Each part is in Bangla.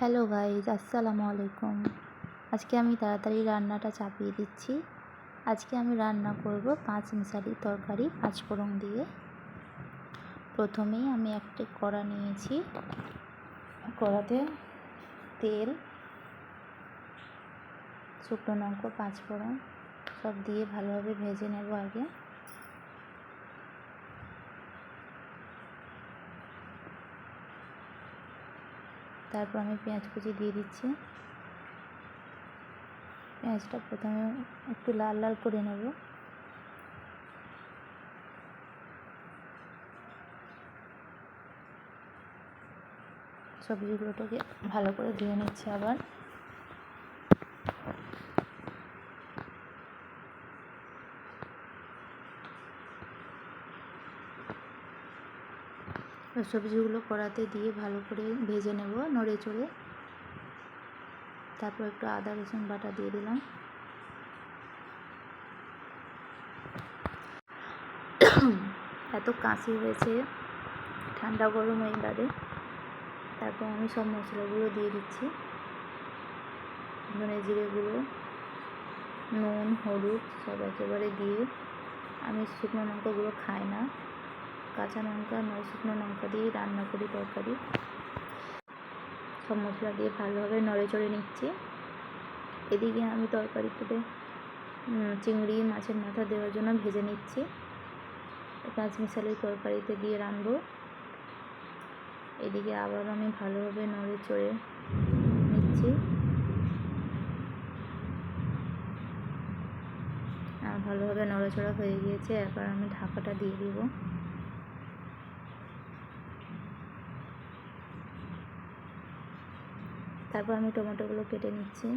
হ্যালো গাইজ, আসসালামু আলাইকুম। আজকে আমি তাড়াতাড়ি রান্নাটা চাপিয়ে দিচ্ছি। আজকে আমি রান্না করব পাঁচমিশালি তরকারি পাঁচফোড়ন দিয়ে। প্রথমেই আমি একটা কড়া নিয়েছি, কড়াতে তেল, শুকনো লঙ্কা, পাঁচফোড়ন সব দিয়ে ভালোভাবে ভেজে নেব আগে। তারপর আমি পেঁয়াজ কুচি দিয়ে দিচ্ছি। পেঁয়াজটা প্রথমে একটু লাল লাল করে নেব। সবজিগুলোটাকে ভালো করে ধুয়ে নিচ্ছি আবার। সবজিগুলো কড়াতে দিয়ে ভালো করে ভেজে নেব নড়ে চড়ে। তারপর একটু আদা রসুন বাটা দিয়ে দিলাম। এত কাশি হয়েছে, ঠান্ডা গরম ওয়েদারে। তারপর আমি সব মশলাগুলো দিয়ে দিচ্ছি, ধনে জিরে গুঁড়ো, নুন, হলুদ সব একেবারে দিয়ে। আমি শুকনো লঙ্কাগুলো খাই না, কাঁচা লঙ্কা নয় শুকনো লঙ্কা দিয়েই রান্না করি তরকারি। সব মশলা দিয়ে ভালোভাবে নড়ে চড়ে নিচ্ছি। এদিকে আমি তরকারিতে চিংড়ি মাছের মাথা দেওয়ার জন্য ভেজে নিচ্ছি। পাঁচমিশালি তরকারিতে দিয়ে রাঁধবো। এদিকে আবার আমি ভালোভাবে নড়ে চড়ে নিচ্ছি। ভালোভাবে নড়াচড়া হয়ে গিয়েছে, এবার আমি ঢাকাটা দিয়ে দিব। তারপর আমি টমেটোগুলো কেটে নিচ্ছি।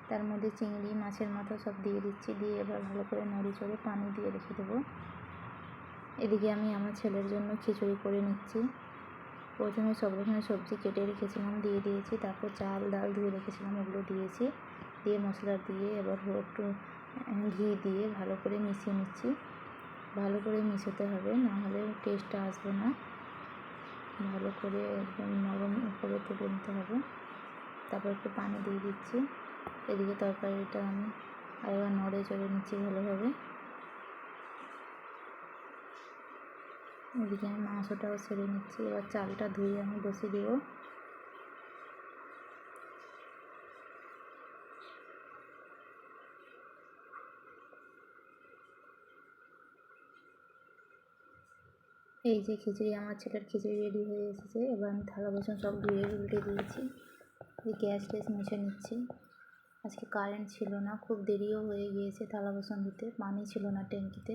তার মধ্যে চিংড়ি মাছের মাথা সব দিয়ে দিচ্ছি, দিয়ে এবার ভালো করে নড়ে চড়ে পানি দিয়ে রেখে দেবো। এদিকে আমি আমার ছেলের জন্য খিচুড়ি করে নিচ্ছি। প্রথমে সব রকমের সবজি কেটে রেখেছিলাম, দিয়ে দিয়েছি। তারপর চাল ডাল ধুয়ে রেখেছিলাম, ওগুলো দিয়েছি। দিয়ে মশলা দিয়ে এবার একটু ঘি দিয়ে ভালো করে মিশিয়ে নিচ্ছি। ভালো করে মিশাতে হবে, না হলে টেস্টটা আসবে না। ভালো করে একদম নরম করে তুলে নিতে হবে। তারপর একটু পানি দিয়ে দিচ্ছি। এদিকে তরকারিটা আমি আরেকবার নড়ে চড়ে নিচ্ছি ভালোভাবে। এদিকে আমি মাংসটাও ছেড়ে নিচ্ছি। এবার চালটা ধুয়ে আমি বসিয়ে দেবো। এই যে খিচুড়ি, আমার ছেলের খিচুড়ি রেডি হয়ে এসেছে। এবার আমি থালা বাসন সব ধুয়ে উল্টে দিয়েছি। এই গ্যাস ট্যাস মুছে নিচ্ছি। আজকে কারেন্ট ছিল না, খুব দেরিও হয়ে গিয়েছে থালা বাসন ধুতে, পানি ছিল না ট্যাঙ্কিতে।